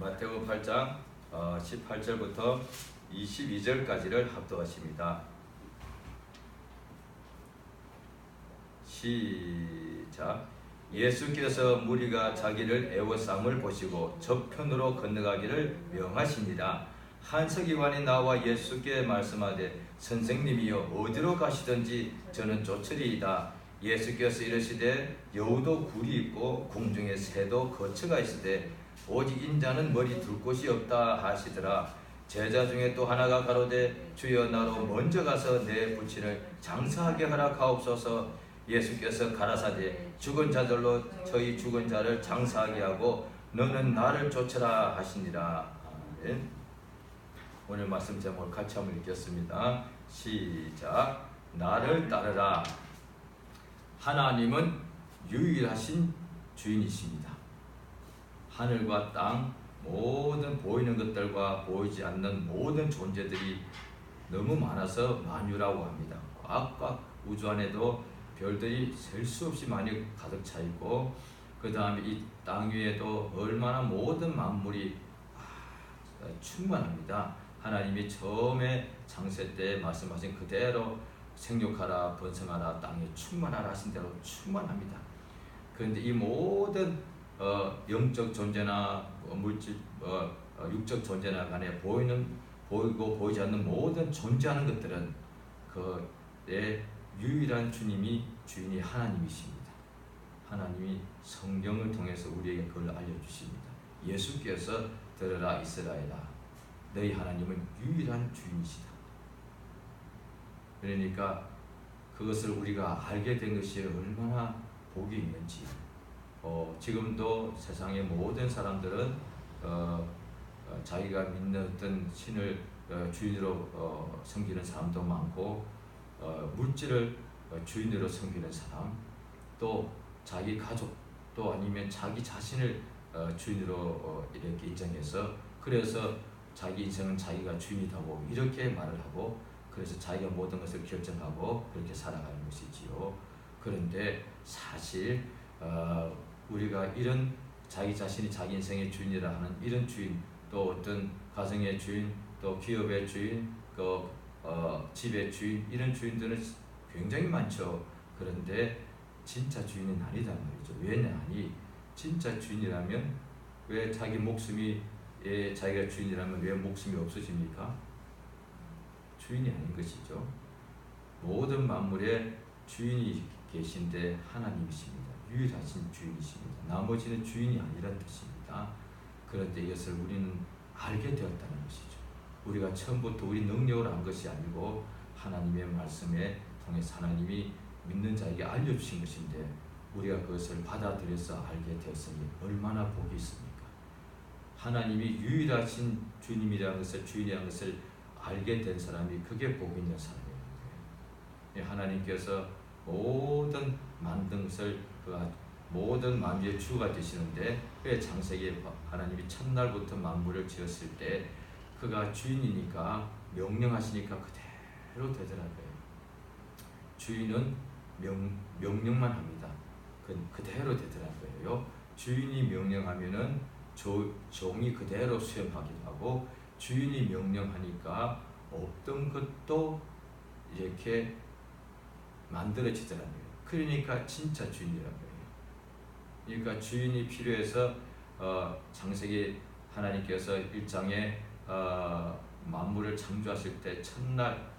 마태복음 8장 18절부터 22절까지를 합독하십니다. 시작. 예수께서 무리가 자기를 애워싸움을 보시고 저편으로 건너가기를 명하시니라. 한 서기관이 나와 예수께 말씀하되 선생님이여 어디로 가시든지 저는 쫓으리이다. 예수께서 이르시되 여우도 굴이 있고 궁중에 새도 거처가 있으되 오직 인자는 머리 둘 곳이 없다 하시더라. 제자 중에 또 하나가 가로되 주여 나로 먼저 가서 내 부친을 장사하게 허락하옵소서. 예수께서 가라사대 죽은 자들로 저희 죽은 자를 장사하게 하고 너는 나를 쫓으라 하시니라. 아멘. 오늘 말씀 제목을 같이 한번 읽겠습니다. 시작. 나를 따르라. 하나님은 유일하신 주인이십니다. 하늘과 땅 모든 보이는 것들과 보이지 않는 모든 존재들이 너무 많아서 만유라고 합니다. 꽉꽉 우주 안에도 별들이 셀 수 없이 많이 가득 차 있고, 그 다음에 이 땅 위에도 얼마나 모든 만물이 충만합니다. 하나님이 처음에 창세 때 말씀하신 그대로 생육하라 번성하라 땅에 충만하라 하신 대로 충만합니다. 그런데 이 모든 영적 존재나 물질 육적 존재나 간에 보이고 보이지 않는 모든 존재하는 것들은 그의 유일한 주인이 하나님이십니다. 하나님이 성경을 통해서 우리에게 그걸 알려주십니다. 예수께서 들으라 이스라엘아, 너희 하나님은 유일한 주인이시다. 그러니까 그것을 우리가 알게 된 것이 얼마나 복이 있는지. 지금도 세상의 모든 사람들은 자기가 믿는 어떤 신을 주인으로 섬기는 사람도 많고, 물질을 주인으로 섬기는 사람, 또 자기 가족, 또 아니면 자기 자신을 주인으로 이렇게 인정해서, 그래서 자기 인생은 자기가 주인이라고 이렇게 말을 하고, 그래서 자기가 모든 것을 결정하고 그렇게 살아가는 것이지요. 그런데 사실 우리가 이런 자기 자신이 자기 인생의 주인이라 하는 이런 주인, 또 어떤 가정의 주인, 또 기업의 주인, 또 집의 주인, 이런 주인들은 굉장히 많죠. 그런데 진짜 주인은 아니단 말이죠. 왜냐하니 진짜 주인이라면 왜 자기 목숨이 자기가 주인이라면 왜 목숨이 없어집니까? 주인이 아닌 것이죠. 모든 만물의 주인이 계신데 하나님이십니다. 유일하신 주인이십니다. 나머지는 주인이 아니란 뜻입니다. 그런데 이것을 우리는 알게 되었다는 것이죠. 우리가 처음부터 우리 능력으로 한 것이 아니고 하나님의 말씀에 통해서 하나님이 믿는 자에게 알려주신 것인데, 우리가 그것을 받아들여서 알게 되었으니 얼마나 복이 있습니까? 하나님이 유일하신 주님이라는 것을, 주인이라는 것을 알게 된 사람이 그게 복이 있는 사람이에요. 하나님께서 모든 만든 것을 모든 만유의 주가 되시는데, 왜 창세기에 하나님이 첫날부터 만물을 지었을 때 그가 주인이니까 명령하시니까 그대로 되더라고요. 주인은 명령만 합니다. 그대로 되더라고요. 주인이 명령하면은 종이 그대로 수행하기도 하고, 주인이 명령하니까 없던 것도 이렇게 만들어지더라고요. 그러니까 진짜 주인이라고요. 그러니까 주인이 필요해서 창세기 하나님께서 1장에 만물을 창조하실 때 첫날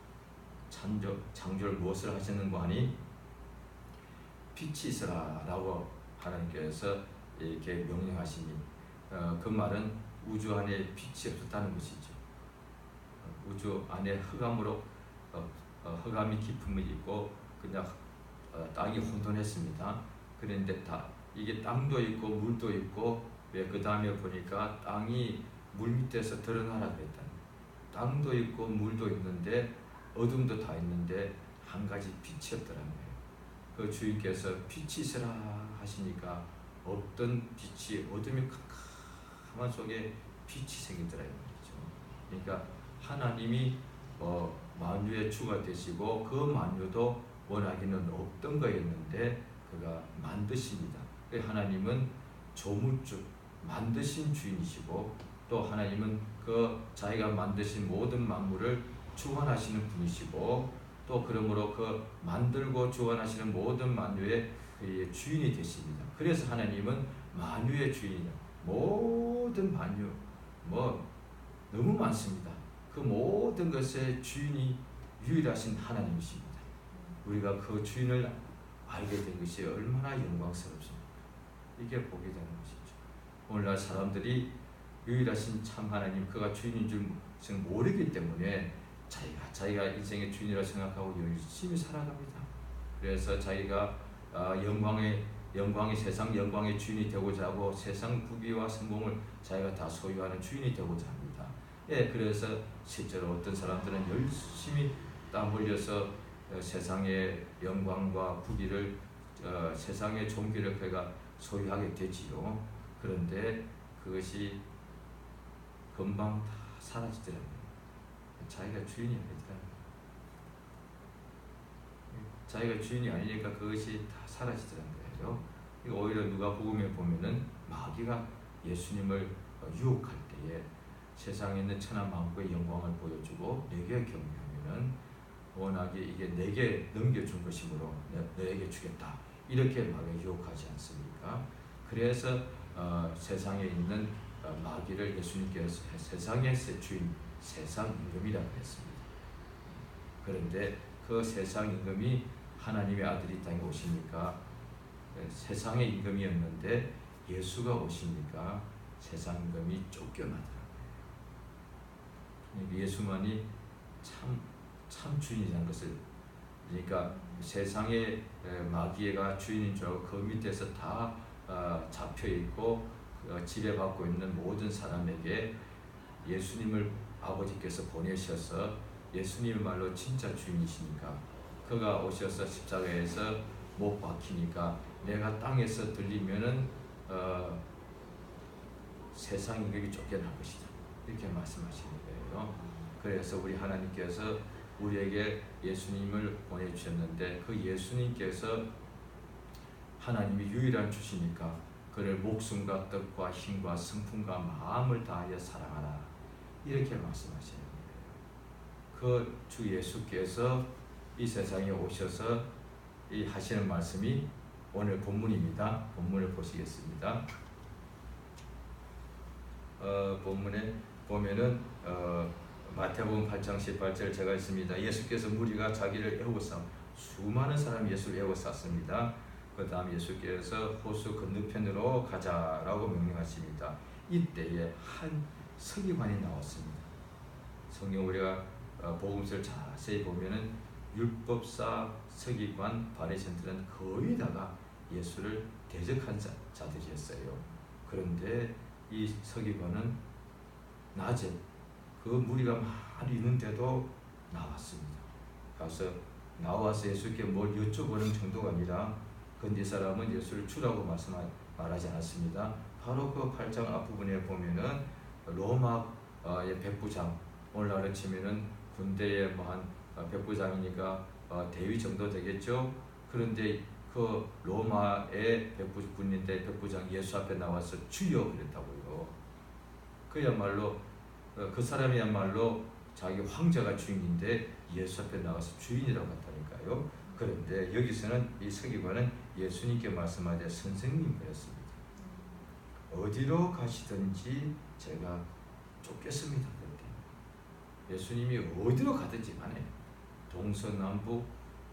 창조를 무엇을 하셨는가 하니 빛이 있으라 라고 하나님께서 이렇게 명령하시니, 그 말은 우주 안에 빛이 없었다는 것이죠. 우주 안에 흑암으로 흑암이 깊음이 있고 그냥 땅이 혼돈했습니다. 그런데 이게 땅도 있고 물도 있고, 왜 그 다음에 보니까 땅이 물 밑에서 드러나라 그랬다. 땅도 있고 물도 있는데 어둠도 다 있는데 한 가지 빛이 없더라고요. 그 주인께서 빛이 있으라 하시니까 없던 빛이 어둠이 캄캄한 속에 빛이 생기더라고요. 그러니까 하나님이 만유의 주가 되시고, 그 만유도 원하기는 없던 거였는데 그가 만드십니다. 하나님은 조물주, 만드신 주인이시고, 또 하나님은 그 자기가 만드신 모든 만물을 주관하시는 분이시고 또 그러므로 그 만들고 주관하시는 모든 만유의 그 주인이 되십니다. 그래서 하나님은 만유의 주인이다. 모든 만유 뭐 너무 많습니다. 그 모든 것의 주인이 유일하신 하나님이십니다. 우리가 그 주인을 알게 된 것이 얼마나 영광스럽습니까? 이게 복이 되는 것이죠. 오늘날 사람들이 유일하신 참 하나님, 그가 주인인 줄 모르기 때문에 자기가 인생의 주인이라 생각하고 열심히 살아갑니다. 그래서 자기가 영광의 세상 영광의 주인이 되고자 하고 세상 부귀와 성공을 자기가 다 소유하는 주인이 되고자 합니다. 예, 그래서 실제로 어떤 사람들은 열심히 땀 흘려서 세상의 영광과 부귀를 세상의 존귀를 그가 소유하게 되지요. 그런데 그것이 금방 다 사라지더랍니다. 자기가 주인이 아니더랍니다. 자기가 주인이 아니니까 그것이 다 사라지더란 거예요. 오히려 누가복음에 보면은 마귀가 예수님을 유혹할 때에 세상에 있는 천하 만국의 영광을 보여주고 내게 경배하면은 워낙에 이게 내게 넘겨준 것이므로 너에게 주겠다 이렇게 마귀가 유혹하지 않습니까? 그래서 세상에 있는 마귀를 예수님께서 세상의 주인 세상 임금이라고 했습니다. 그런데 그 세상 임금이 하나님의 아들이 땅에 오시니까 세상의 임금이었는데 예수가 오시니까 세상 임금이 쫓겨나더라고요. 예수만이 참 주인이라는 것을, 그러니까 세상의 마귀가 주인인 줄 알고 그 밑에서 다 잡혀 있고 지배받고 있는 모든 사람에게 예수님을 아버지께서 보내셔서 예수님 말로 진짜 주인이시니까 그가 오셔서 십자가에서 못 박히니까 내가 땅에서 들리면은 세상 임금이 쫓겨날 것이다 이렇게 말씀하시는 거예요. 그래서 우리 하나님께서 우리에게 예수님을 보내주셨는데 그 예수님께서 하나님이 유일한 주시니까 그를 목숨과 뜻과 힘과 성품과 마음을 다하여 사랑하라 이렇게 말씀하시는 거예요. 그 주 예수께서 이 세상에 오셔서 이 하시는 말씀이 오늘 본문입니다. 본문을 보시겠습니다. 본문에 보면은 마태복음 8장 18절 제가 있습니다. 예수께서 무리가 자기를 애워싸 수많은 사람이 예수를 애워쌌습니다. 그 다음 예수께서 호수 건너편으로 가자라고 명령하십니다. 이때에 한 서기관이 나왔습니다. 성경 우리가 복음서를 자세히 보면은 율법사, 서기관, 바리새인들은 거의 다가 예수를 대적한 자들이었어요. 그런데 이 서기관은 낮에 그 무리가 많이 있는데도 나왔습니다. 나와서 예수께 뭘 여쭤보는 정도가 아니라 근데 이 사람은 예수를 주라고 말하지 않았습니다. 바로 그 8장 앞부분에 보면은 로마의 백부장, 오늘날로 치면은 군대의 한 백부장이니까 대위 정도 되겠죠. 그런데 그 로마의 군인대 백부장 예수 앞에 나와서 주여 그랬다고요. 그야말로 그 사람이야말로 자기 황제가 주인인데 예수 앞에 나와서 주인이라고 한다니까요. 그런데 여기서는 이 서기관은 예수님께 말씀하되 선생님 그랬습니다. 어디로 가시든지 제가 쫓겠습니다. 그랬대요. 예수님이 어디로 가든지 간에 동서남북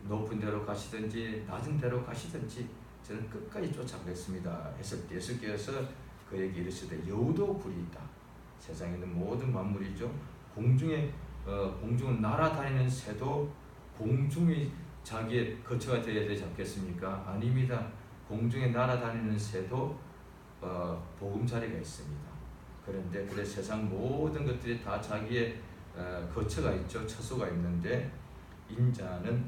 높은 데로 가시든지 낮은 데로 가시든지 저는 끝까지 쫓아가겠습니다. 했을 때 예수께서 그에게 이르시되 여우도 굴이 있다. 세상에 있는 모든 만물이죠. 공중은 날아다니는 새도 공중이 자기의 거처가 되어야 되지 않겠습니까? 아닙니다. 공중에 날아다니는 새도 보금자리가 있습니다. 그런데 그래 세상 모든 것들이 다 자기의 거처가 있죠. 처소가 있는데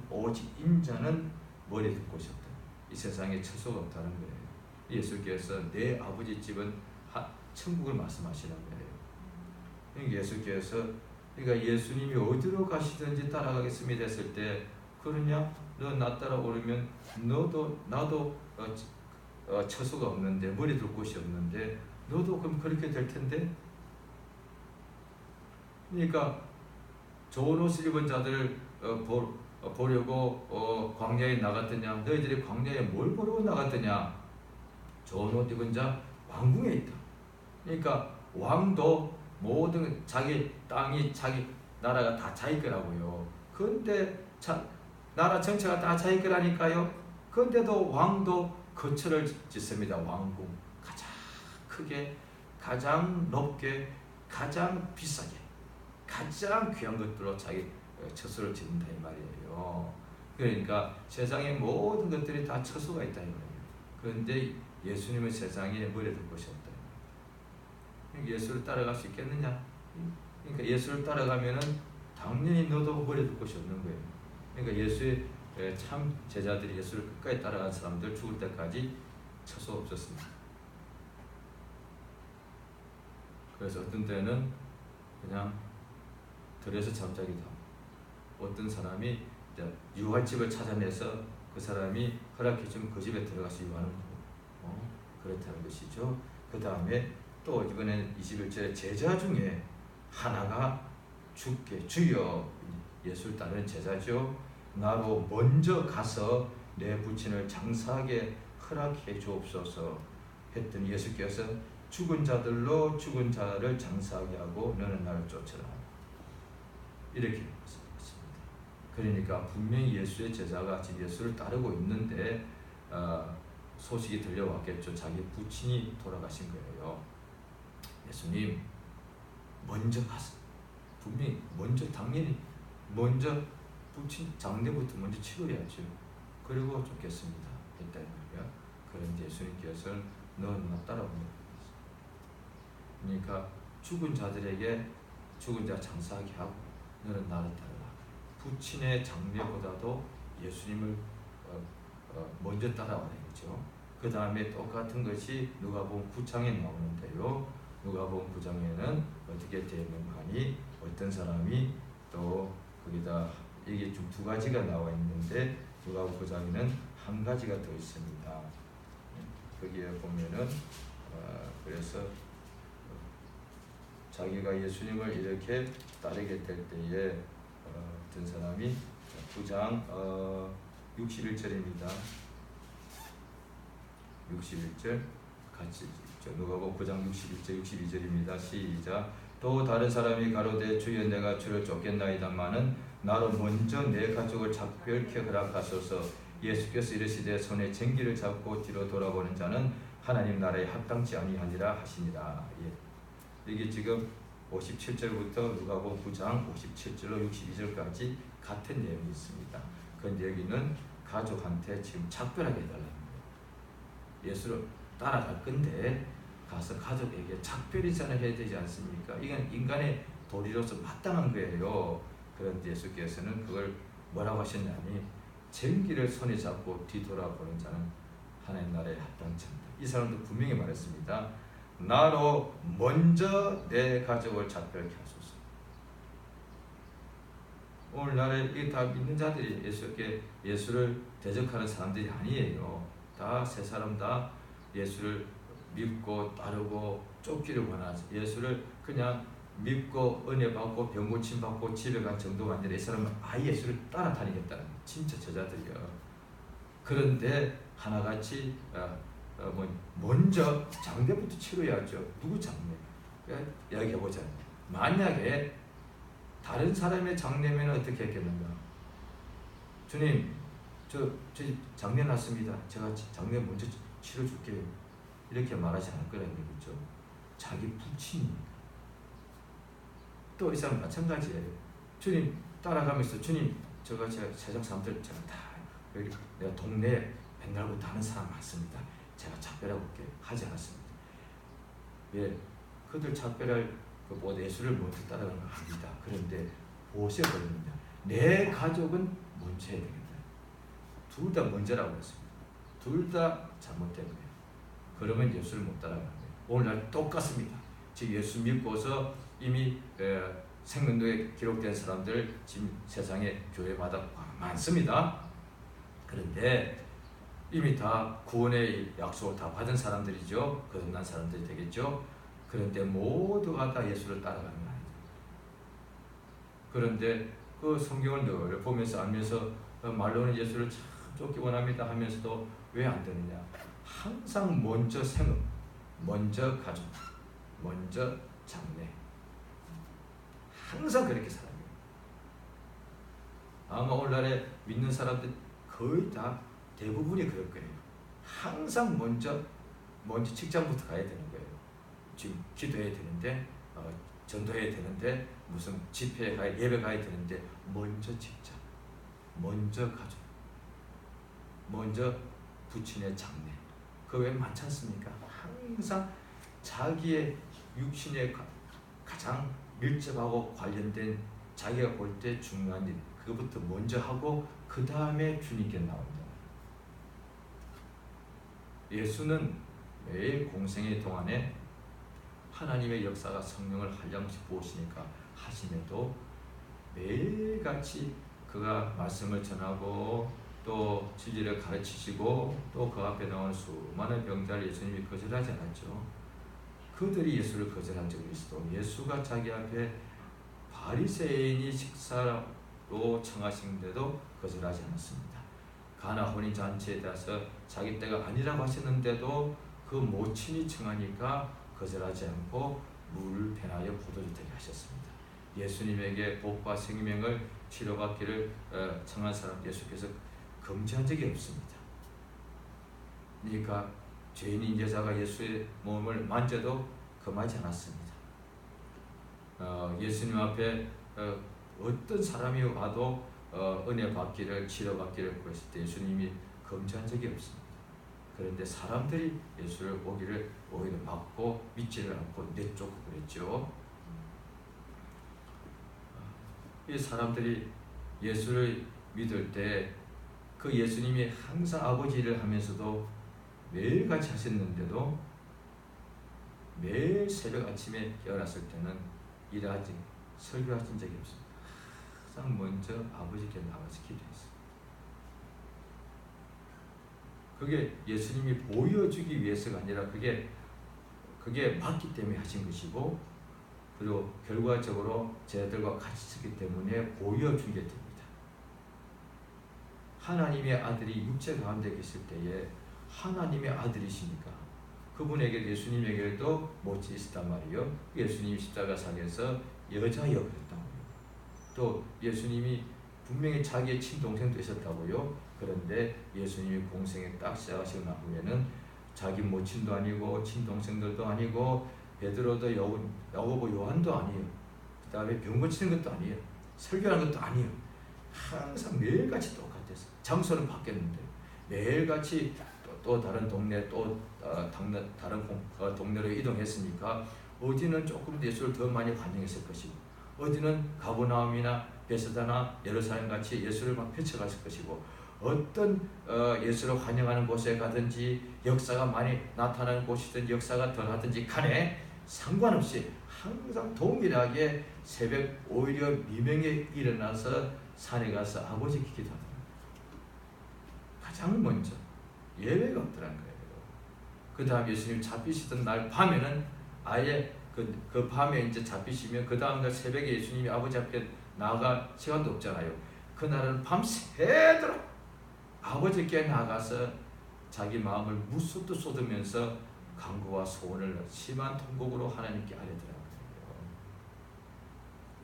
오직 인자는 머리 둘 곳이 없다. 이 세상에 처소가 없다는 거예요. 예수께서 내 아버지 집은 천국을 말씀하시는 거예요. 예수께서 그러니까 예수님이 어디로 가시든지 따라가겠습니다 했을 때 그러냐? 너 나 따라오려면 나도 처소가 없는데 머리 둘 곳이 없는데 너도 그럼 그렇게 될 텐데 그러니까 좋은 옷을 입은 자들을 보려고 광야에 나갔더냐? 너희들이 광야에 뭘 보려고 나갔더냐? 좋은 옷 입은 자 왕궁에 있다. 그러니까 왕도 모든 자기 땅이 자기 나라가 다 자기 거라고요. 그런데 나라 전체가 다 자기 거라니까요. 그런데도 왕도 거처를 짓습니다. 왕궁. 가장 크게, 가장 높게, 가장 비싸게, 가장 귀한 것들로 자기 처소를 짓는다 이 말이에요. 그러니까 세상의 모든 것들이 다 처소가 있다 이 말이에요. 그런데 예수님은 세상에 머리 둘 곳이 없다. 예수를 따라갈 수 있겠느냐? 그러니까 예수를 따라가면은 당연히 너도 머리 둘 곳이 없는 거예요. 그러니까 예수의 참 제자들이 예수를 끝까지 따라간 사람들 죽을 때까지 처소 없었습니다. 그래서 어떤 때는 그냥 들에서 잠자기도 하고, 어떤 사람이 유할집을 찾아내서 그 사람이 허락해주면 그 집에 들어가서 유하는 거고, 그렇다는 것이죠. 그 다음에 또 이번에는 21절에 제자 중에 하나가 주께 주여, 예수를 따르는 제자죠. 나로 먼저 가서 내 부친을 장사하게 허락해 주옵소서 했더니 예수께서 죽은 자들로 죽은 자를 장사하게 하고 너는 나를 쫓으라, 이렇게 말씀하셨습니다. 그러니까 분명히 예수의 제자가 지금 예수를 따르고 있는데 소식이 들려왔겠죠. 자기 부친이 돌아가신 거예요. 예수님 먼저 가서 분명히 먼저, 당연히 먼저 부친 장례부터 먼저 치러야죠. 그리고 쫓겠습니다 했다 말이야. 그런데 예수님께서 너는 나 따라오라. 그러니까 죽은 자들에게 죽은 자 장사하게 하고 너는 나를 따르라. 부친의 장례보다도 예수님을 먼저 따라오라 했죠. 그 다음에 똑같은 것이 누가복음 9장에 나오는데요. 누가복음 9장에는 어떻게 되는가니 어떤 사람이 또 거기다 이게 좀 두 가지가 나와 있는데 누가복음 9장에는 한 가지가 더 있습니다. 거기에 보면은 그래서 자기가 예수님을 이렇게 따르게 될 때에 어떤 사람이 9장 61절입니다. 61절 같이 누가복음 9장 61절 62절입니다. 시작. 또 다른 사람이 가로되 주여 내가 주를 쫓겠나이다마는 나로 먼저 내 가족을 작별케 허락하소서. 예수께서 이르시되 손에 쟁기를 잡고 뒤로 돌아보는 자는 하나님 나라에 합당치 아니하니라 하시니라. 예. 이게 지금 57절부터 누가복음 9장 57절로 62절까지 같은 내용이 있습니다. 그런데 여기는 가족한테 지금 작별하게 해달라는 거예요. 예수를 따라갈 건데 가서 가족에게 작별이전을 해야 되지 않습니까? 이건 인간의 도리로서 마땅한 거예요. 그런데 예수께서는 그걸 뭐라고 하셨냐니 쟁기를 손에 잡고 뒤돌아보는 자는 하나님 나라에 합당치 않다. 이 사람도 분명히 말했습니다. 나로 먼저 내 가족을 작별케 하소서. 오늘날에 이게 다 믿는 자들이 예수를 대적하는 사람들이 아니에요. 다 세 사람 다 예수를 믿고 따르고 쫓기를 원하지. 예수를 그냥 믿고 은혜 받고 병 고침 받고 집에 간 정도가 아니라 이 사람은 아예 예수를 따라다니겠다는 진짜 제자들이야. 그런데 하나같이 먼저 장례부터 치러야죠. 누구 장례? 이야기해보자. 만약에 다른 사람의 장례면 어떻게 했겠는가? 주님, 저 장례 났습니다. 제가 장례 먼저 치러줄게요. 이렇게 말하지 않을 거라는 얘기죠. 자기 부친이니까. 또 이 사람 마찬가지예요. 주님 따라가면서 주님 제가 세상 사람들 제가 다 여기 내가 동네에 맨날부터 하는 사람 많습니다. 제가 작별하고 올게 하지 않았습니다. 왜? 그들 작별할 예수를 먼저 따라가는 거 아니다. 그런데 무엇에 걸리느냐? 내 가족은 먼저 해야 되겠다. 둘 다 먼저라고 했습니다. 둘 다 잘못된 거예요. 그러면 예수를 못 따라가는 거예요. 오늘날 똑같습니다. 지금 예수 믿고서 이미 생명록에 기록된 사람들 지금 세상에 교회마다 많습니다. 그런데 이미 다 구원의 약속을 다 받은 사람들이죠. 거듭난 사람들이 되겠죠. 그런데 모두가 다 예수를 따라가는 거 아니죠. 그런데 그 성경을 늘 보면서 알면서 말로는 예수를 참 쫓기 원합니다 하면서도 왜 안 되느냐? 항상 먼저 생업, 먼저 가족, 먼저 장래, 항상 그렇게 살아요. 아마 오늘날에 믿는 사람들 거의 다 대부분이 그럴 거예요. 항상 먼저 직장부터 가야 되는 거예요. 지금 기도해야 되는데, 전도해야 되는데, 무슨 집회에 예배 가야 되는데, 먼저 직장, 먼저 가족, 먼저 부친의 장래. 그 외에 많지 않습니까? 항상 자기의 육신에 가장 밀접하고 관련된 자기가 볼 때 중요한 일, 그것부터 먼저 하고 그 다음에 주님께 나온다. 예수는 매일 공생의 동안에 하나님의 역사가 성령을 한량씩 부으시니까 하심에도 매일같이 그가 말씀을 전하고 또 진리를 가르치시고 또 그 앞에 나오는 수많은 병자를 예수님이 거절하지 않았죠. 그들이 예수를 거절한 적이 있어도 예수가 자기 앞에 바리새인이 식사로 청하시는데도 거절하지 않았습니다. 가나 혼인잔치에 대해서 자기 때가 아니라고 하셨는데도 그 모친이 청하니까 거절하지 않고 물을 변하여 포도주 되게 하셨습니다. 예수님에게 복과 생명을 치료받기를 청한 사람 예수께서 금지한 적이 없습니다. 그러니까 죄인인 여자가 예수의 몸을 만져도 금하지 않았습니다. 예수님 앞에 어떤 사람이 와도 은혜 받기를 치료받기를 구했을 때 예수님이 금지한 적이 없습니다. 그런데 사람들이 예수를 오기를 오히려 막고 믿지를 않고 내쫓고 그랬죠. 이 사람들이 예수를 믿을 때 그 예수님이 항상 아버지 일을 하면서도 매일같이 하셨는데도 매일 새벽 아침에 깨어났을 때는 일하지 설교하신 적이 없습니다. 항상 먼저 아버지께 나가서 기도했어요. 그게 예수님이 보여주기 위해서가 아니라 그게 맞기 때문에 하신 것이고, 그리고 결과적으로 저희들과 같이 있기 때문에 보여준 게 됩니다. 하나님의 아들이 육체 가운데 계실 때에 하나님의 아들이시니까 그분에게 예수님에게도 못이 있었단 말이에요. 예수님이 십자가상에서 여자 역을 했다고요. 또 예수님이 분명히 자기의 친동생도 있었다고요. 그런데 예수님이 공생에 딱 시작하시고 나후에는 자기 모친도 아니고 친동생들도 아니고 베드로도 야고보 요한도 아니에요. 그 다음에 병 고치는 것도 아니에요. 설교하는 것도 아니에요. 항상 매일같이 똑같았어요. 장소는 바뀌었는데 매일같이 또 다른 동네 다른 동네로 이동했으니까 어디는 조금 예수를 더 많이 환영했을 것이고 어디는 가버나움이나 베스다나 예루살렘 같이 예수를 막 펼쳐갔을 것이고 어떤 예수를 환영하는 곳에 가든지 역사가 많이 나타나는 곳이든 역사가 덜하든지 간에 상관없이 항상 동일하게 새벽 오히려 미명에 일어나서 산에 가서 아버지께 기도하더라. 가장 먼저 예외가 없더란 거예요. 그 다음 예수님 잡히시던 날 밤에는 아예 그 밤에 이제 잡히시면 그 다음날 새벽에 예수님이 아버지 앞에 나아갈 시간도 없잖아요. 그날은 밤새도록 아버지께 나가서 자기 마음을 무수도 쏟으면서 간구와 소원을 심한 통곡으로 하나님께 아뢰더라고요.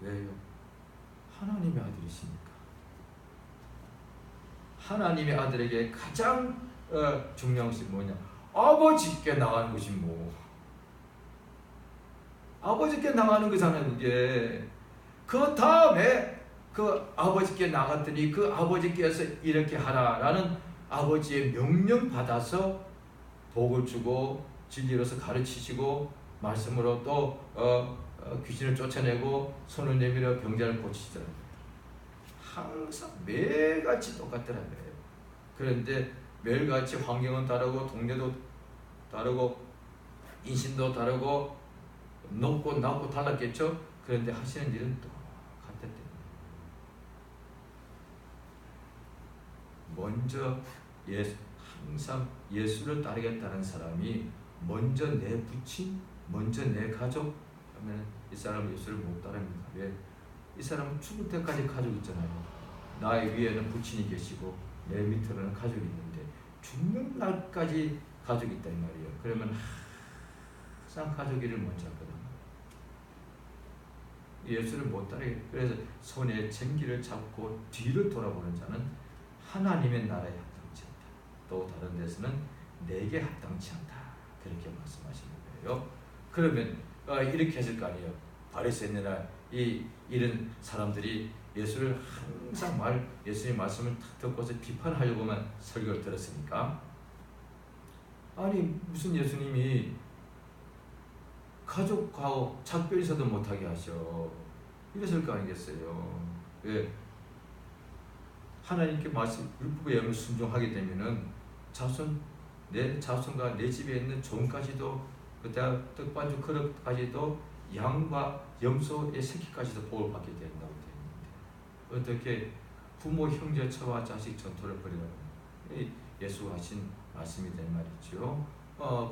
왜요? 하나님의 아들이시니까. 하나님의 아들에게 가장 중요한 것이 뭐냐? 아버지께 나가는 것이 뭐? 아버지께 나가는 거잖아요, 그게. 그 다음에 그 아버지께 나갔더니 그 아버지께서 이렇게 하라라는 아버지의 명령 받아서 복을 주고 진리로서 가르치시고 말씀으로 또 귀신을 쫓아내고 손을 내밀어 병자를 고치시더라고요. 항상 매일같이 똑같더라는 거예요. 그런데 매일같이 환경은 다르고 동네도 다르고 인신도 다르고 높고 낮고 달랐겠죠. 그런데 하시는 일은 똑같았대요. 먼저 항상 예수를 따르겠다는 사람이 먼저 내 부친, 먼저 내 가족 하면 이 사람은 예수를 못 따릅니다. 왜? 이 사람은 죽을 때까지 가족 있잖아요. 나의 위에는 부친이 계시고 내 밑으로는 가족이 있는데 죽는 날까지 가족이 있다 이 말이에요. 그러면 항상 가족 일을 먼저 하거든. 예수를 못 따르게. 그래서 손에 쟁기를 잡고 뒤를 돌아보는 자는 하나님의 나라에 합당치 않다. 또 다른 데서는 내게 합당치 않다. 그렇게 말씀하시는 거예요. 그러면 이렇게 했을 거 아니에요. 바리새인이나 이런 사람들이 예수를 항상 예수님 말씀을 탁 듣고서 비판하려고만 설교를 들었으니까, 아니 무슨 예수님이 가족하고 작별인사도 못하게 하셔, 이랬을 거 아니겠어요. 왜? 하나님께 말씀 율법에 의하면 순종하게 되면은 내 자손과 내 집에 있는 종까지도, 그다음 떡반죽 그릇까지도, 양과 염소의 새끼까지도 복을 받게 된다고 되어 있는데, 어떻게 부모 형제 처와 자식 전토를 벌이라고 예수가 하신 말씀이 된 말이죠.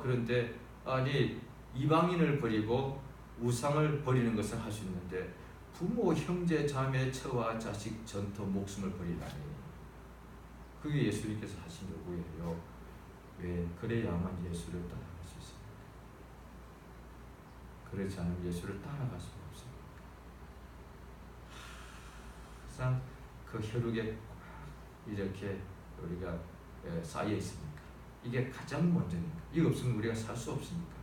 그런데 아니 이방인을 버리고 우상을 버리는 것을 할 수 있는데 부모 형제 자매 처와 자식 전토 목숨을 버리라니, 그게 예수님께서 하신 요구예요. 왜? 그래야만 예수를 따라갈 수 있습니다. 그렇지 않으면 예수를 따라갈 수가 없습니다. 항상 그 혈육에 이렇게 우리가 쌓여 있으니까, 이게 가장 먼저니까. 이거 없으면 우리가 살 수 없으니까.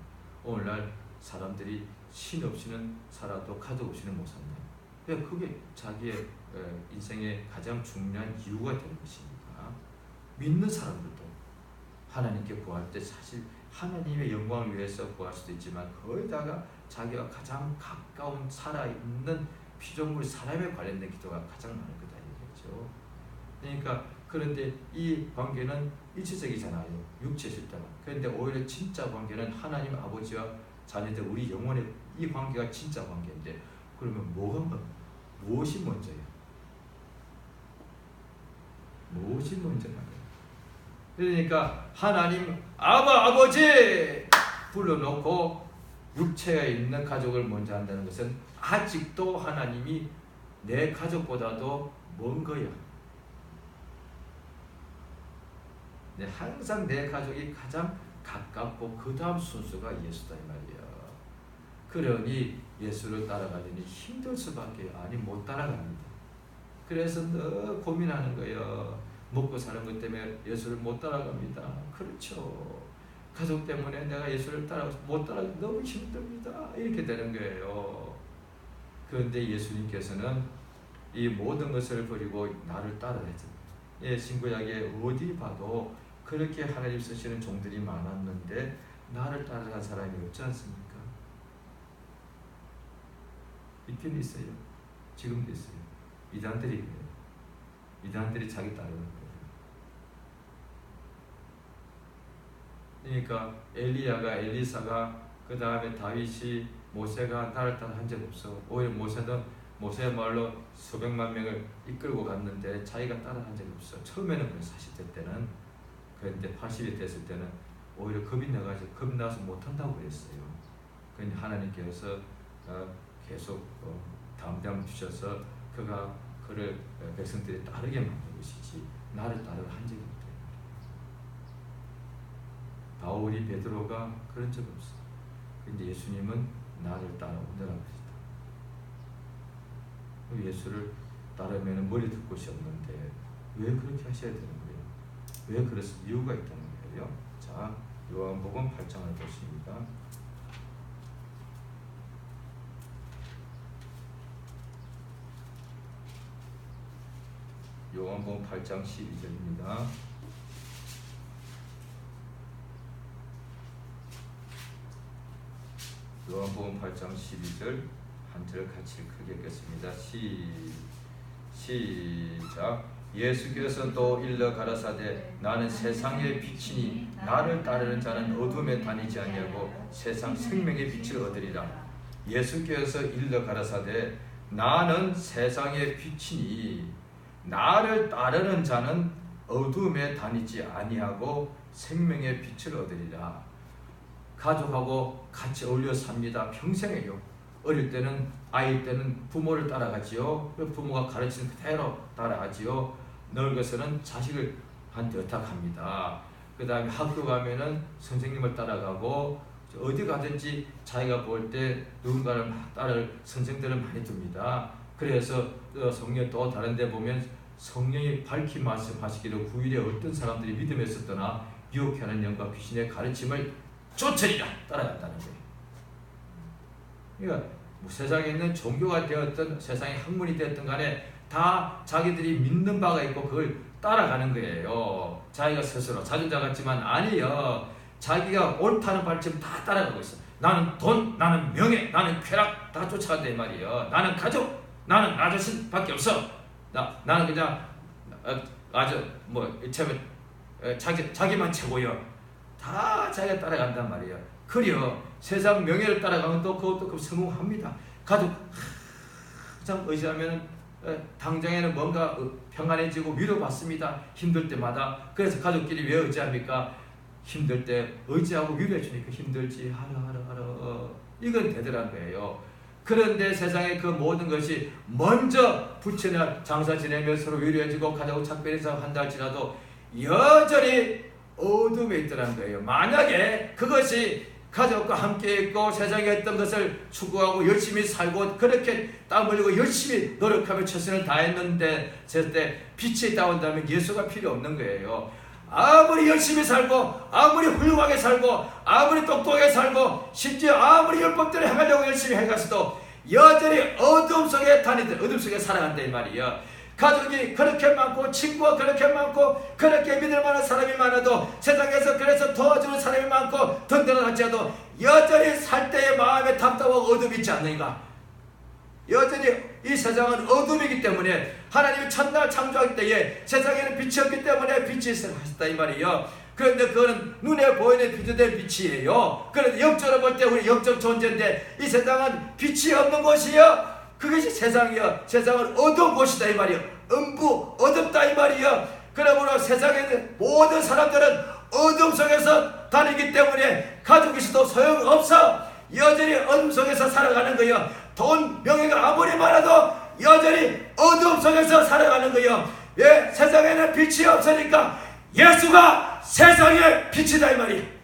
오늘날 사람들이 신 없이는 살아도 가족 없이는 못 산다. 그게 자기의 인생의 가장 중요한 이유가 되는 것이니까. 믿는 사람들도 하나님께 구할 때 사실 하나님의 영광을 위해서 구할 수도 있지만, 거기다가 자기가 가장 가까운 살아있는 피조물 사람에 관련된 기도가 가장 많을 거다 이거죠. 그러니까 그런데 이 관계는 일시적이잖아요. 육체에 있을 때만. 그런데 오히려 진짜 관계는 하나님 아버지와 자녀들, 우리 영혼의 이 관계가 진짜 관계인데, 그러면 무엇이 먼저야? 무엇이 먼저야? 그러니까 하나님 아버지 불러놓고 육체에 있는 가족을 먼저 한다는 것은 아직도 하나님이 내 가족보다도 먼 거야. 항상 내 가족이 가장 가깝고 그 다음 순수가 예수다 이 말이야. 그러니 예수를 따라가려니 힘들 수밖에, 아니 못 따라갑니다. 그래서 너 고민하는 거예요. 먹고 사는 것 때문에 예수를 못 따라갑니다. 그렇죠. 가족 때문에 내가 예수를 못 따라가 너무 힘듭니다. 이렇게 되는 거예요. 그런데 예수님께서는 이 모든 것을 버리고 나를 따르랬죠. 신구약에 어디 봐도 그렇게 하나님 쓰시는 종들이 많았는데 나를 따라간 사람이 없지 않습니까? 있긴 있어요. 지금도 있어요. 이단들이 그래요. 이단들이 자기 따르는 거예요. 그러니까 엘리야가, 엘리사가, 그 다음에 다윗이, 모세가 나를 따라 한 적 없어. 오히려 모세야말로 수백만 명을 이끌고 갔는데 자기가 따라 한 적이 없어. 처음에는 그 40대 때는. 그런데 80이 됐을 때는 오히려 겁이 나가지고 겁나서 못한다고 그랬어요. 그런데 하나님께서 계속 담대함 주셔서 그를 백성들이 따르게 만든 것이지 나를 따르게 한 적이 없다. 바울이, 베드로가 그런 적 없어. 그런데 예수님은 나를 따라오더라는 것이다. 예수를 따르면 머리 둘 곳이 없는데 왜 그렇게 하셔야 되는 거예요? 왜 그랬을 이유가 있다는 거예요. 자, 요한복음 8장을 보십니다. 요한복음 8장 12절입니다. 요한복음 8장 12절 한 절 같이 크게 읽겠습니다. 시작. 예수께서 또 일러 가라사대 나는 세상의 빛이니 나를 따르는 자는 어둠에 다니지 아니하고 세상 생명의 빛을 얻으리라. 예수께서 일러 가라사대 나는 세상의 빛이니 나를 따르는 자는 어둠에 다니지 아니하고 생명의 빛을 얻으리라. 가족하고 같이 어울려 삽니다. 평생에요. 어릴 때는 아이 때는 부모를 따라가지요. 부모가 가르치는 그대로 따라가지요. 늙어서는 자식을 한테 의탁합니다. 그 다음에 학교 가면은 선생님을 따라가고 어디 가든지 자기가 볼 때 누군가를 막 따를 선생들을 많이 둡니다. 그래서 성경 또 다른 데 보면 성령이 밝히 말씀하시기를 후일에 어떤 사람들이 믿음에서 떠나 유혹해 하는 영과 귀신의 가르침을 쫓으리라 따라간다는 거예요. 그러니까 뭐 세상에 있는 종교가 되었든 세상의 학문이 되었든 간에 다 자기들이 믿는 바가 있고 그걸 따라가는 거예요. 자기가 스스로 자존자 같지만 아니요. 자기가 옳다는 발점 다 따라가고 있어. 나는 돈, 나는 명예, 나는 쾌락 다 쫓아간다 이 말이에요. 나는 가족, 나는 나 자신밖에 없어. 나는 그냥 아주 처음에 자기만 최고요. 다 자기가 따라간단 말이에요. 그려 세상 명예를 따라가면 또 그것도 성공합니다. 가족 참 의지하면 당장에는 뭔가 평안해지고 위로받습니다. 힘들 때마다. 그래서 가족끼리 왜 의지합니까? 힘들 때 의지하고 위로해 주니까 힘들지 하라 이건 되더란 거예요. 그런데 세상의 그 모든 것이 먼저 부채나 장사 지내며 서로 위로해주고 가자고 작별해서 한다 할지라도 여전히 어둠에 있더란 거예요. 만약에 그것이 가족과 함께 있고 세상에 했던 것을 추구하고 열심히 살고 그렇게 땀 흘리고 열심히 노력하며 최선을 다했는데 절대 빛이 있다온다면 예수가 필요 없는 거예요. 아무리 열심히 살고 아무리 훌륭하게 살고 아무리 똑똑하게 살고 심지어 아무리 율법대로 행하려고 열심히 해갔어도 여전히 어둠 속에 다니듯 어둠 속에 살아간다 이 말이에요. 가족이 그렇게 많고 친구가 그렇게 많고 그렇게 믿을 만한 사람이 많아도 세상에서 그래서 도와주는 사람이 많고 든든하지 않아도 여전히 살 때의 마음에 답답하고 어둠이 있지 않는가? 여전히 이 세상은 어둠이기 때문에 하나님이 첫날 창조할 때에 세상에는 빛이 없기 때문에 빛이 있었다 이 말이에요. 그런데 그거는 눈에 보이는 비주된 빛이에요. 그런데 영적으로 볼 때 우리 영적 존재인데 이 세상은 빛이 없는 곳이요. 그것이 세상이요. 세상은 어두운 곳이다 이 말이요. 음부 어둡다 이 말이요. 그러므로 세상에 있는 모든 사람들은 어둠 속에서 다니기 때문에 가족이 있어도 소용없어. 여전히 어둠 속에서 살아가는 거예요. 돈, 명예가 아무리 많아도 여전히 어둠 속에서 살아가는 거예요. 왜? 세상에는 빛이 없으니까 예수가 세상의 빛이다 이 말이에요.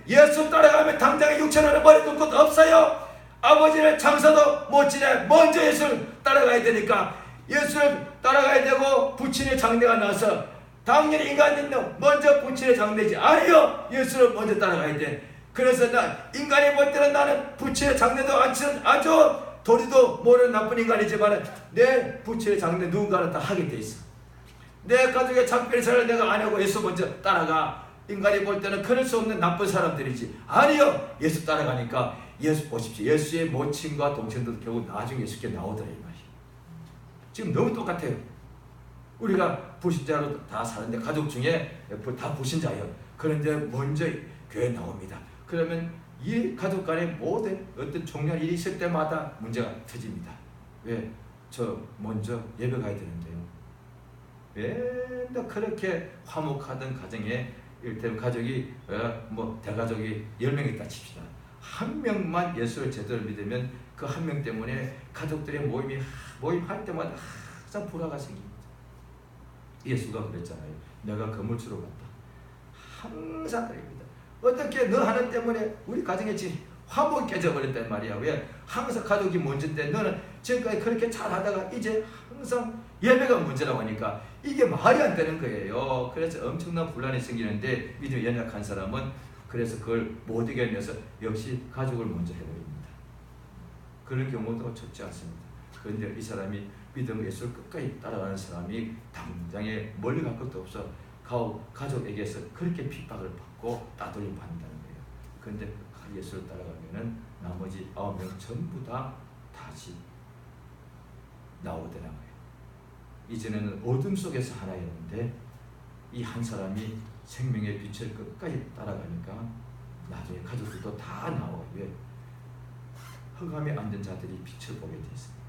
예수 따라가면 당장에 육체로는 머리 둘 것도 없어요. 아버지는 장사도 못 지내. 먼저 예수를 따라가야 되니까 예수를 따라가야 되고 부친의 장례가 나서 당연히 인간은 먼저 부친의 장례지 아니요. 예수를 먼저 따라가야 돼. 그래서 인간이 볼 때는 나는 부친의 장례도 아주 도리도 모르는 나쁜 인간이지만 내 부친의 장례 누군가는 다 하게 돼 있어. 내 가족의 작별사를 내가 안 하고 예수 먼저 따라가. 인간이 볼 때는 그럴 수 없는 나쁜 사람들이지 아니요. 예수 따라가니까 예수 보십시오. 예수의 모친과 동생들도 결국 나중에 예수께 나오더라 이 말이에요. 지금 너무 똑같아요. 우리가 불신자로 다 사는데 가족 중에 다 불신자예요. 그런데 먼저 교회에 나옵니다. 그러면 이 가족 간에 모든 어떤 종료한 일이 있을 때마다 문제가 터집니다. 왜? 저 먼저 예배 가야 되는데요. 맨날 그렇게 화목하던 가정에 이를테면 가족이 대가족이 10명 있다 칩시다. 한 명만 예수를 제대로 믿으면 그 한 명 때문에 가족들의 모임할 때마다 항상 불화가 생깁니다. 예수가 그랬잖아요. 내가 건물주로 갔다. 항상 그럽니다. 어떻게 너 하나 때문에 우리 가정에 지금 화목이 깨져버렸단 말이야. 왜? 항상 가족이 문제인데 너는 지금까지 그렇게 잘하다가 이제 항상 예배가 문제라고 하니까 이게 말이 안 되는 거예요. 그래서 엄청난 분란이 생기는데 믿음이 연약한 사람은 그래서 그걸 못 이겨내서 역시 가족을 먼저 해버립니다. 그런 경우도 적지 않습니다. 그런데 이 사람이 믿음 예수를 끝까지 따라가는 사람이 당장에 멀리 갈 것도 없어 가족에게서 그렇게 핍박을 받고 따돌림 받는다는 거예요. 그런데 예수를 따라가면은 나머지 9명 전부 다 다시 나오더라고요. 이전에는 어둠 속에서 하나였는데 이 한 사람이 생명의 빛을 끝까지 따라가니까 나중에 가족들도 다 나와요. 왜? 흑암에 앉은 자들이 빛을 보게 됐습니까?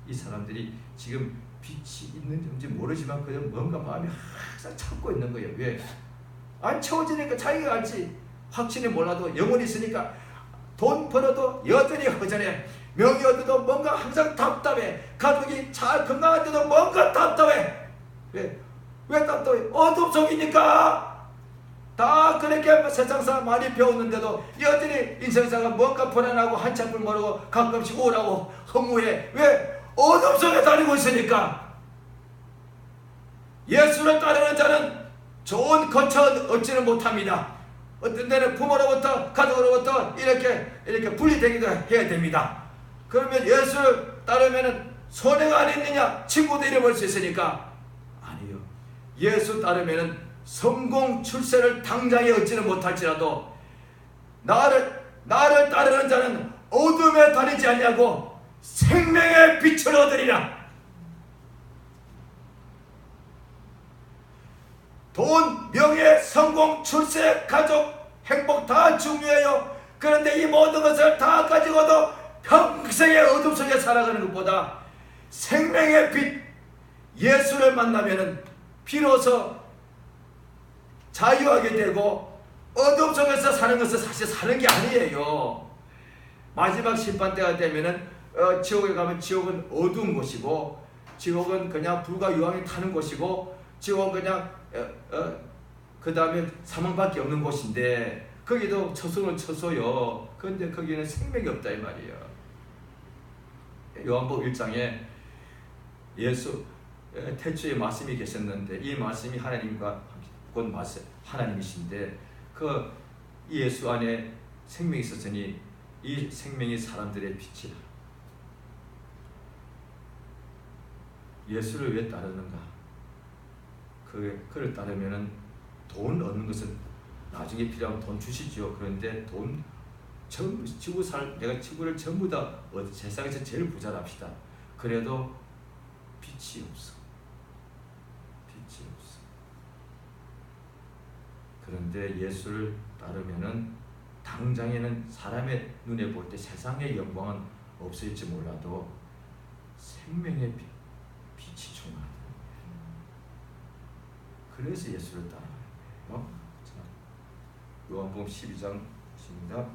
이 사람들이 지금 빛이 있는지 모르지만 그냥 뭔가 마음이 항상 참고 있는 거예요. 왜? 안 채워지니까 자기가 알지. 확신이 몰라도 영혼이 있으니까 돈 벌어도 여전히 허전해. 명예 얻어도 뭔가 항상 답답해. 가족이 잘 건강한데도 뭔가 답답해. 왜 답답해? 어둠 속이니까. 다 그렇게 세상사 많이 배웠는데도 여전히 인생사가 뭔가 불안하고 한참을 모르고 가끔씩 우울하고 허무해. 왜? 어둠 속에 다니고 있으니까. 예수를 따르는 자는 좋은 거처 얻지는 못합니다. 어떤 데는 부모로부터 가족으로부터 이렇게 분리되기도 해야 됩니다. 그러면 예수를 따르면 손해가 안 있느냐? 친구도 잃어버릴 수 있으니까. 아니요. 예수 따르면 성공 출세를 당장에 얻지는 못할지라도 나를 따르는 자는 어둠에 다니지 아니하고 생명의 빛을 얻으리라. 돈, 명예, 성공, 출세, 가족, 행복 다 중요해요. 그런데 이 모든 것을 다 가지고도 평생의 어둠 속에 살아가는 것보다 생명의 빛, 예수를 만나면 비로소 자유하게 되고 어둠 속에서 사는 것은 사실 사는 게 아니에요. 마지막 심판 때가 되면은 지옥에 가면 지옥은 어두운 곳이고, 지옥은 그냥 불과 유황이 타는 곳이고, 지옥은 그냥 그 다음에 사망밖에 없는 곳인데, 거기도 처소는 처소요. 그런데 거기는 생명이 없다 이 말이에요. 요한복음 1장에 예수 태초에 말씀이 계셨는데, 이 말씀이 하나님과 곧 하나님이신데, 그 예수 안에 생명이 있었으니 이 생명이 사람들의 빛이라. 예수를 왜 따르는가? 그를 따르면은 돈 얻는 것은 나중에 필요하면 돈 주시죠. 그런데 돈 전부 내가 지구를 전부 다 세상에서 제일 부자랍시다. 그래도 빛이 없어. 빛이 없어. 그런데 예수를 따르면은 당장에는 사람의 눈에 볼 때 세상의 영광은 없을지 몰라도 생명의 빛이 충만하다. 그래서 예수를 따라가요. 자, 요한복음 12장 보십니다.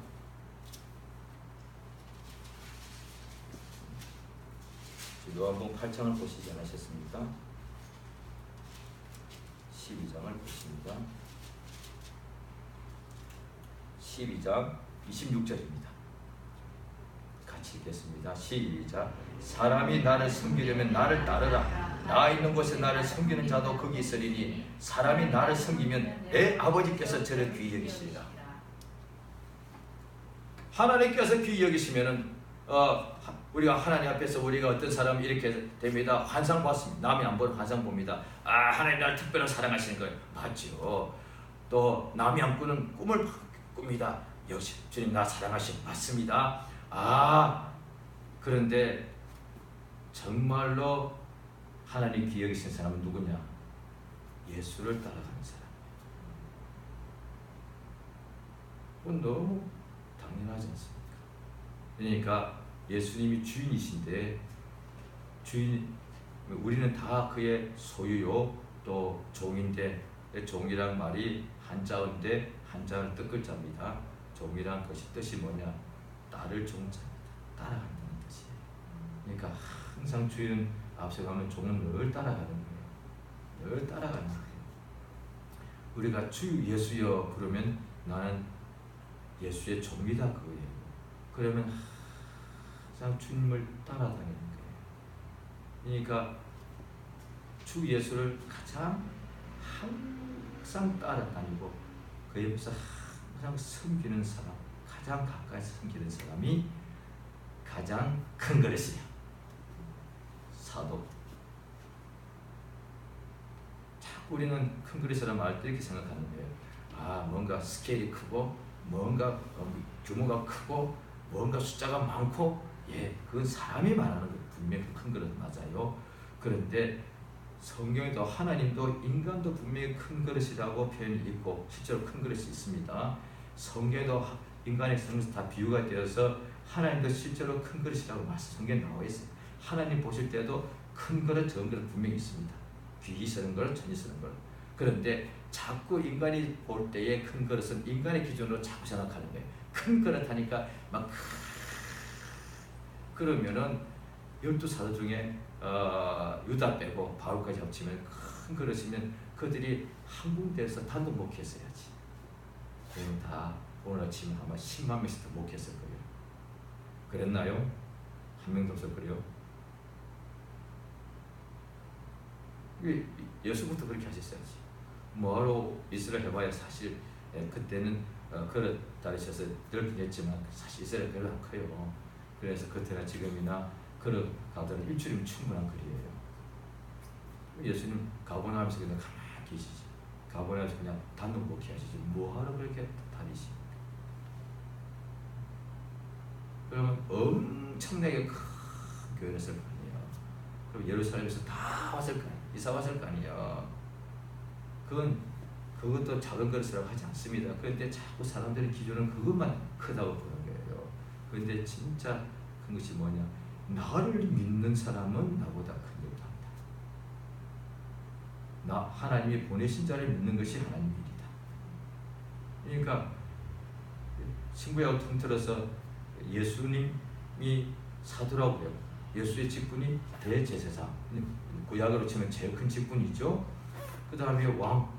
요한복음 8장을 보시지 않으셨습니까? 12장을 보십니다. 12장 26절입니다. 같이 읽겠습니다. 시작. 사람이 나를 섬기려면 나를 따르라. 나 있는 곳에 나를 섬기는 자도 거기 있으리니 사람이 나를 섬기면 내 아버지께서 저를 귀히 여기시리라. 하나님께서 귀히 여기시면은 우리가 하나님 앞에서 우리가 어떤 사람 이렇게 됩니다. 환상 봤습니다. 남이 안 보는 환상 봅니다. 하나님 나를 특별히 사랑하시는 거예요. 맞죠. 또 남이 안 꾸는 꿈을 꿉니다. 역시 주님 나 사랑하시는 맞습니다. 그런데 정말로 하나님 귀히 여기신 사람은 누구냐? 예수를 따라가는 사람. 그건 너무 당연하지 않습니까? 그러니까 예수님이 주인이신데, 우리는 다 그의 소유요, 또 종인데, 종이란 말이 한자어인데 한자어는 뜻글자입니다. 종이란 것이 뜻이 뭐냐? 따를 종자입니다. 따라간다는 뜻이에요. 그러니까 항상 주인은 앞서가면 종은 늘 따라가는 거예요. 늘 따라가는 거예요. 우리가 주 예수여 그러면 나는 예수의 종이다 그거예요. 그러면 항상 주님을 따라다니는 거예요. 그러니까 주 예수를 항상 따라다니고 그 옆에서 항상 섬기는 사람, 가장 가까이 섬기는 사람이 가장 큰 그릇이에요. 사도. 자꾸 우리는 큰 그릇이라는 말 때 이렇게 생각하는 거예요. 뭔가 스케일이 크고, 뭔가 규모가 크고, 뭔가 숫자가 많고, 그건 사람이 말하는 거 분명히 큰 그릇 맞아요. 그런데 성경에도 하나님도 인간도 분명히 큰 그릇이라고 표현이 있고 실제로 큰 그릇이 있습니다. 성경에도 인간의 생에서 다 비유가 되어서 하나님도 실제로 큰 그릇이라고 성경에 나와 있어요. 하나님 보실 때도 큰 그릇, 적은 그릇 분명히 있습니다. 귀히 쓰는 걸, 천히 쓰는 걸. 그런데 자꾸 인간이 볼 때의 큰 그릇은 인간의 기준으로 자꾸 생각하는 거예요. 큰 그릇 하니까 막 그러면은 12사도 중에 유다 빼고 바울까지 합치면 큰 그릇이면 그들이 한 군데에서 단독 목회했어야지. 그럼 다 오늘 아침 아마 10만 명씩 더 목회했을 거예요. 그랬나요? 한 명도 없을 거예요. 예수부터 그렇게 하셨어야지. 뭐하러 이스라엘 해봐야 사실 그때는 그릇 다르셔서 넓긴 했지만 사실 이스라엘 별로 안 커요. 그래서 그때나 지금이나 그릇 가더라도 일주일이면 충분한 거리예요. 예수님 가보나면서 그냥 가만히 계시지. 가보나면서 그냥 단독 목회하시지. 뭐하러 그렇게 다니십니까? 그러면 엄청나게 큰 교회였을 거 아니에요. 그럼 예루살렘에서 다 왔을 거 아니에요. 이사 왔을 거 아니에요. 그것도 작은 것이라고 하지 않습니다. 그런데 자꾸 사람들의 기준은 그것만 크다고 보는 거예요. 그런데 진짜 큰 것이 뭐냐? 나를 믿는 사람은 나보다 큰 일을 한다. 나 하나님이 보내신 자를 믿는 것이 하나님의 일이다. 그러니까 신구약을 통틀어서 예수님이 사도라고 해요. 예수의 직분이 대제사장, 구약으로 치면 제일 큰 직분이죠. 그 다음에 왕,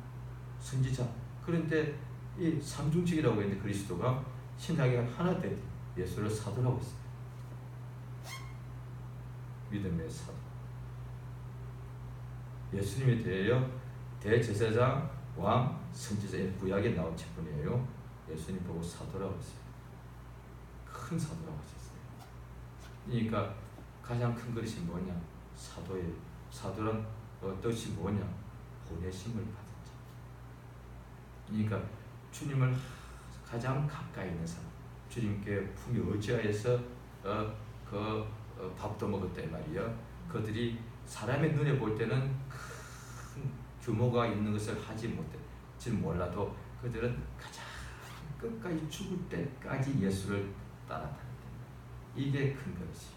선지자. 그런데 이 삼중직이라고 했는데 그리스도가 신약에 하나 된 예수를 사도라고 했어요. 믿음의 사도. 예수님에 대하여 대제사장, 왕, 선지자, 구약에 나온 직분이에요. 예수님 보고 사도라고 했어요. 큰 사도라고 하셨어요. 그러니까 가장 큰 그릇이 뭐냐? 사도예요. 사도란 뜻이 뭐냐? 보내심을 받은 자. 그러니까 주님을 가장 가까이 있는 사람. 주님께 품이 의지하여서 밥도 먹었단 말이야. 그들이 사람의 눈에 볼 때는 큰 규모가 있는 것을 하지 못할지 몰라도 그들은 가장 끝까지 죽을 때까지 예수를 따라다닌다. 이게 큰 것이.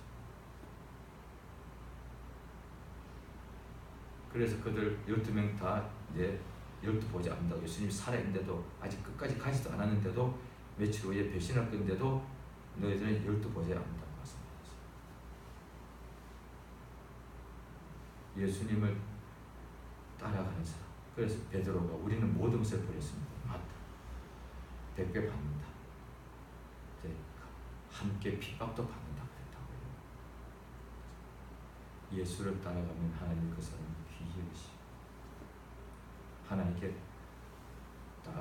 그래서 그들 12명 다 이제 12보지 않는다고. 예수님이 살아있는데도 아직 끝까지 가지도 않았는데도 며칠 후에 배신할 건데도 너희들은 12보지 않는다고 말씀하셨어요. 예수님을 따라가는 사람. 그래서 베드로가 우리는 모든 것을 버렸습니다. 맞다. 100배 받는다. 함께 핍박도 받는다 그랬다고요. 예수를 따라가면 하나님 그 사람이 귀히 여기시. 하나님께 다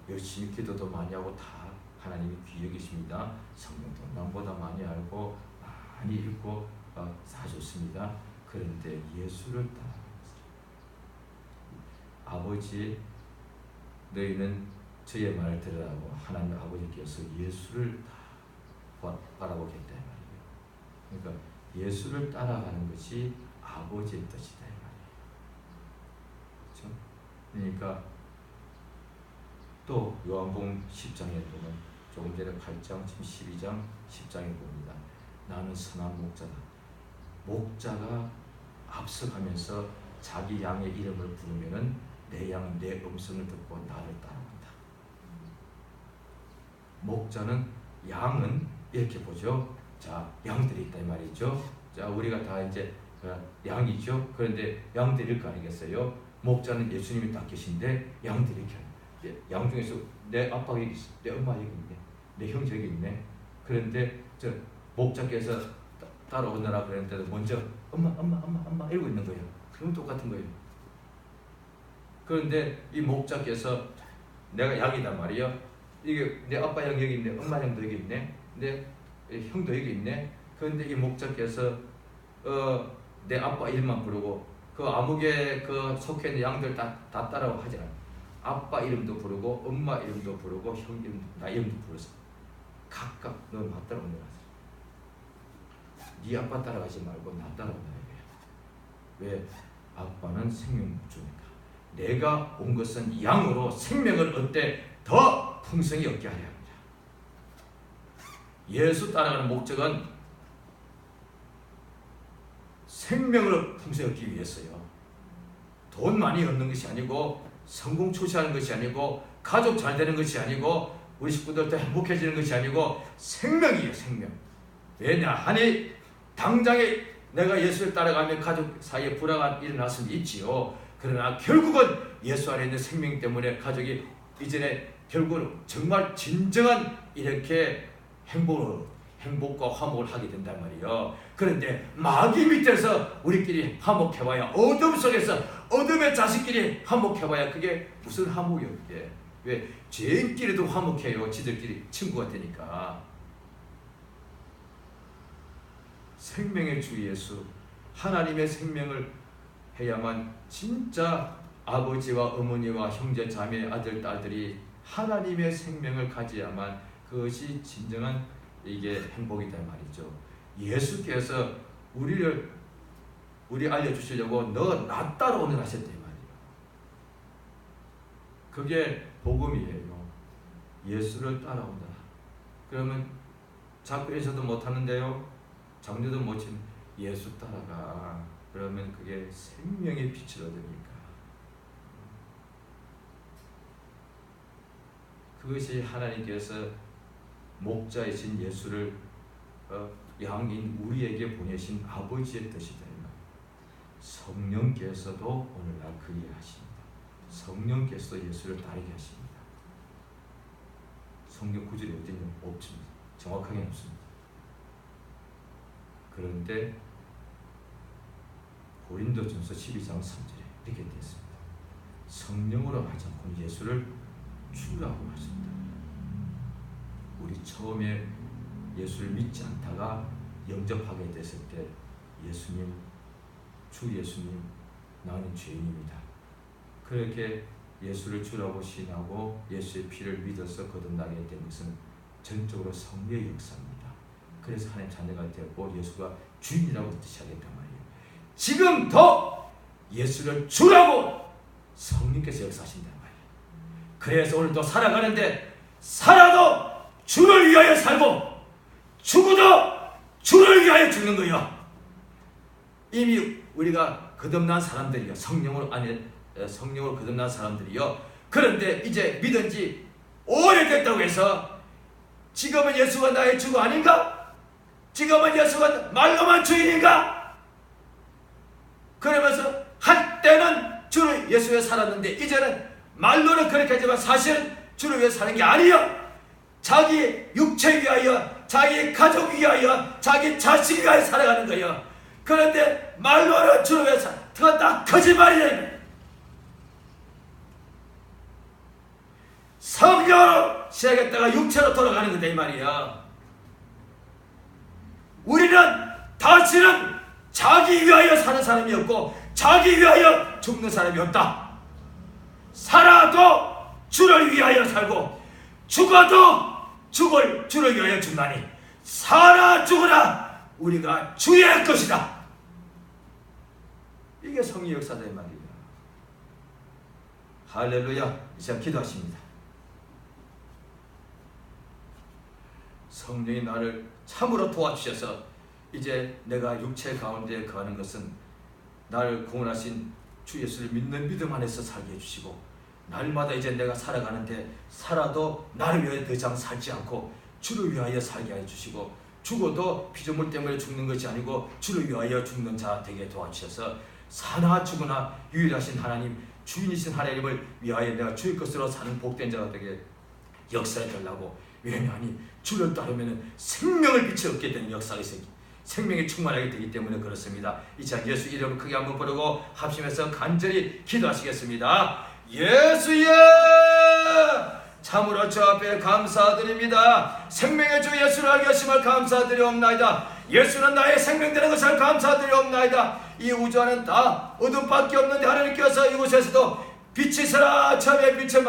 열심히 기도도 많이 하고 다 하나님이 귀히 여기십니다. 성경도 남보다 많이 알고 많이 읽고 다 좋습니다. 그런데 예수를 따라가는 사람. 아버지 너희는 저의 말을 들으라고 하나님 아버지께서 예수를 바라보겠다 이 말이에요. 그러니까 예수를 따라가는 것이 아버지의 뜻이다 이 말이에요. 그렇죠? 그러니까 또 요한복음 10장에 보면 조금 전에 8장, 지금 12장, 10장에 봅니다. 나는 선한 목자다. 목자가 앞서가면서 자기 양의 이름을 부르면은 내 양은 내 음성을 듣고 나를 따라간다. 목자는 양은 이렇게 보죠. 자, 양들이 있다 이 말이죠. 자, 우리가 다 이제 양이죠. 그런데 양들일 거 아니겠어요? 목자는 예수님이 딱 계신데 양들이 이렇게 양 중에서 내 아빠가 여기 있어, 내 엄마 여기 있네, 내 형제 여기 있네. 그런데 저 목자께서 따라오느라 그랬는데도 먼저 엄마 이러고 있는 거예요. 그러면 똑같은 거예요. 그런데 이 목자께서 내가 양이단 말이에요. 이게 내 아빠 양 여기 있네, 엄마 양도 여기 있네, 내 형도 여기 있네. 그런데 이 목자께서 내 아빠 이름만 부르고 그 암흑에 그 속해 있는 양들 다 따라고 하지 않아요. 아빠 이름도 부르고 엄마 이름도 부르고 형 이름도 나 이름도 부르서 각각 너 맞따라오는 거야. 네 아빠 따라가지 말고 나 따라오는 거야. 왜? 아빠는 생명 주니까. 내가 온 것은 양으로 생명을 얻되 더 풍성히 얻게 하려 합니다. 예수 따라가는 목적은 생명을 풍성히 얻기 위해서요. 돈 많이 얻는 것이 아니고 성공 출세하는 것이 아니고 가족 잘 되는 것이 아니고 우리 식구들도 행복해지는 것이 아니고 생명이에요. 생명. 왜냐 하니 당장에 내가 예수를 따라가면 가족 사이에 불화가 일어날 수는 있지요. 그러나 결국은 예수 안에 있는 생명 때문에 가족이 이전에 결국은 정말 진정한 이렇게 행복과 화목을 하게 된단 말이에요. 그런데 마귀 밑에서 우리끼리 화목해봐야, 어둠 속에서 어둠의 자식끼리 화목해봐야 그게 무슨 화목이에요. 그게 왜 죄인끼리도 화목해요. 지들끼리 친구가 되니까. 생명의 주 예수, 하나님의 생명을 해야만 진짜 아버지와 어머니와 형제 자매 아들 딸들이 하나님의 생명을 가져야만 그것이 진정한 이게 행복이다 말이죠. 예수께서 우리 알려주시려고 너 나 따라오는 하셨단 말이에요. 그게 복음이에요. 예수를 따라온다. 그러면 작별에서도 못하는데요, 장녀도 못친 예수 따라가. 그러면 그게 생명의 빛을 얻으니까. 그것이 하나님께서 목자이신 예수를 양인 우리에게 보내신 아버지의 뜻이다. 성령께서도 오늘날 그 일을 하십니다. 성령께서도 예수를 따르게 하십니다. 성령 구절이 어디냐? 없습니다. 정확하게 없습니다. 그런데 고린도전서 12장 3절에 이렇게 되어 있습니다. 성령으로 하지 않고 예수를 주라고 하셨다. 우리 처음에 예수를 믿지 않다가 영접하게 됐을 때 예수님, 주 예수님, 나는 죄인입니다. 그렇게 예수를 주라고 신하고 예수의 피를 믿어서 거듭나게 된 것은 전적으로 성령의 역사입니다. 그래서 하나님 자녀가 되었고 예수가 주인이라고 뜻하겠단 말이에요. 지금 더 예수를 주라고 성령께서 역사하신단 말이에요. 그래서 오늘도 살아가는데 살아도 주를 위하여 살고 죽어도 주를 위하여 죽는 거예요. 이미 우리가 거듭난 사람들이요, 성령으로 거듭난 사람들이요. 그런데 이제 믿은 지 오래됐다고 해서 지금은 예수가 나의 주가 아닌가? 지금은 예수가 말로만 주인인가? 그러면서 한때는 주를 예수에 살았는데 이제는 말로는 그렇게 하지만 사실은 주를 위해 사는 게 아니에요. 자기 육체 위하여, 자기 가족 위하여, 자기 자식 위하여 살아가는 거예요. 그런데 말로는 주를 위해 살아. 그건 다 거짓말이에요. 성령으로 시작했다가 육체로 돌아가는 거다 이 말이야. 우리는 다시는 자기 위하여 사는 사람이 없고 자기 위하여 죽는 사람이 없다. 살아도 주를 위하여 살고 죽어도 주를 위하여 죽나니 살아 죽으나 우리가 주의 것이다. 이게 성령 역사다 이 말이야. 할렐루야. 이제 기도하십니다. 성령이 나를 참으로 도와주셔서 이제 내가 육체 가운데 거하는 것은 나를 구원하신 주 예수를 믿는 믿음 안에서 살게 해주시고 날마다 이제 내가 살아가는데 살아도 나를 위하여 더 이상 살지 않고 주를 위하여 살게 해주시고 죽어도 피조물 때문에 죽는 것이 아니고 주를 위하여 죽는 자 되게 도와주셔서 사나 죽으나 유일하신 하나님, 주인이신 하나님을 위하여 내가 주의 것으로 사는 복된 자가 되게 역사해 달라고. 왜냐하니 주를 따르면 생명을 빛을 얻게 되는 역사가 있습니다. 생명이 충만하게 되기 때문에 그렇습니다. 이 시간 예수 이름을 크게 한번 부르고 합심해서 간절히 기도하시겠습니다. 예수여, 참으로 주 앞에 감사드립니다. 생명의 주 예수를 알게 하심을 감사드리옵나이다. 예수는 나의 생명 되는 것을 감사드리옵나이다. 이 우주 안은 다 어둠밖에 없는데 하나님께서 이곳에서도 빛이서라, 참의 빛을